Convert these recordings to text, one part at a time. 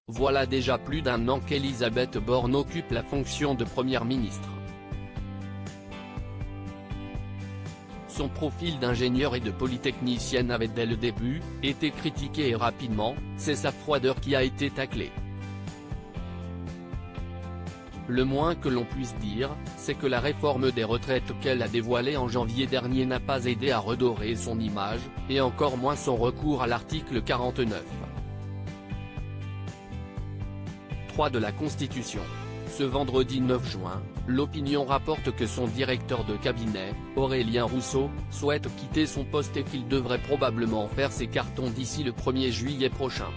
Voilà déjà plus d'un an qu'Elisabeth Borne occupe la fonction de première ministre. Son profil d'ingénieure et de polytechnicienne avait dès le début été critiqué et rapidement, c'est sa froideur qui a été taclée. Le moins que l'on puisse dire, c'est que la réforme des retraites qu'elle a dévoilée en janvier dernier n'a pas aidé à redorer son image, et encore moins son recours à l'article 49. 3 de la Constitution. Ce vendredi 9 juin, l'Opinion rapporte que son directeur de cabinet, Aurélien Rousseau, souhaite quitter son poste et qu'il devrait probablement faire ses cartons d'ici le 1er juillet prochain.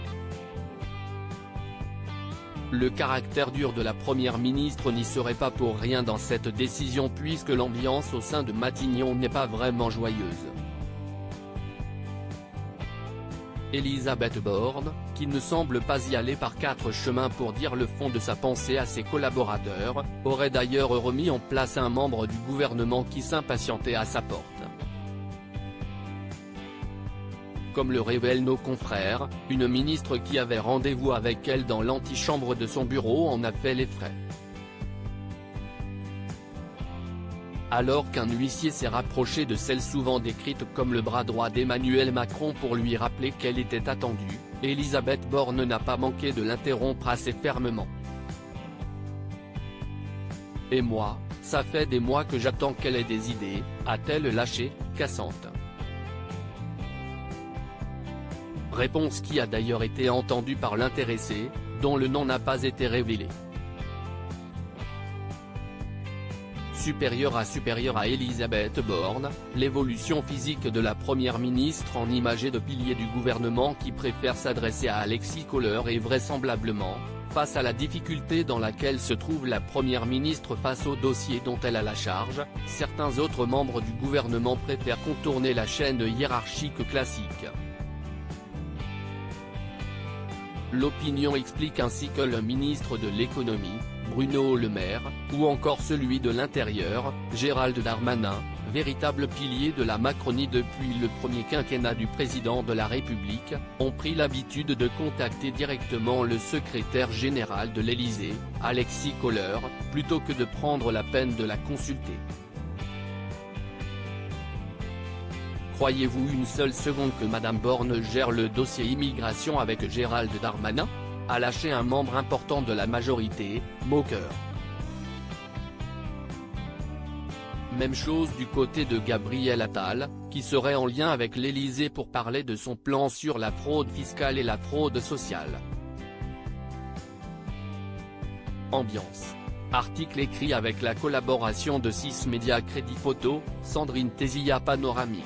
Le caractère dur de la première ministre n'y serait pas pour rien dans cette décision puisque l'ambiance au sein de Matignon n'est pas vraiment joyeuse. Elisabeth Borne, qui ne semble pas y aller par 4 chemins pour dire le fond de sa pensée à ses collaborateurs, aurait d'ailleurs remis en place un membre du gouvernement qui s'impatientait à sa porte. Comme le révèlent nos confrères, une ministre qui avait rendez-vous avec elle dans l'antichambre de son bureau en a fait les frais. Alors qu'un huissier s'est rapproché de celle souvent décrite comme le bras droit d'Emmanuel Macron pour lui rappeler qu'elle était attendue, Elisabeth Borne n'a pas manqué de l'interrompre assez fermement. « Et moi, ça fait des mois que j'attends qu'elle ait des idées », a-t-elle lâché, cassante. Réponse qui a d'ailleurs été entendue par l'intéressé, dont le nom n'a pas été révélé. Supérieure à Elisabeth Borne, l'évolution physique de la première ministre en imagée de pilier du gouvernement qui préfère s'adresser à Alexis Kohler est vraisemblablement, face à la difficulté dans laquelle se trouve la première ministre face au dossier dont elle a la charge, certains autres membres du gouvernement préfèrent contourner la chaîne hiérarchique classique. L'Opinion explique ainsi que le ministre de l'économie, Bruno Le Maire, ou encore celui de l'Intérieur, Gérald Darmanin, véritable pilier de la Macronie depuis le premier quinquennat du président de la République, ont pris l'habitude de contacter directement le secrétaire général de l'Élysée, Alexis Kohler, plutôt que de prendre la peine de la consulter. Croyez-vous une seule seconde que Madame Borne gère le dossier immigration avec Gérald Darmanin ? A lâché un membre important de la majorité, moqueur. Même chose du côté de Gabriel Attal, qui serait en lien avec l'Élysée pour parler de son plan sur la fraude fiscale et la fraude sociale. Ambiance. Article écrit avec la collaboration de 6 médias Crédit Photo, Sandrine Tézia Panoramique.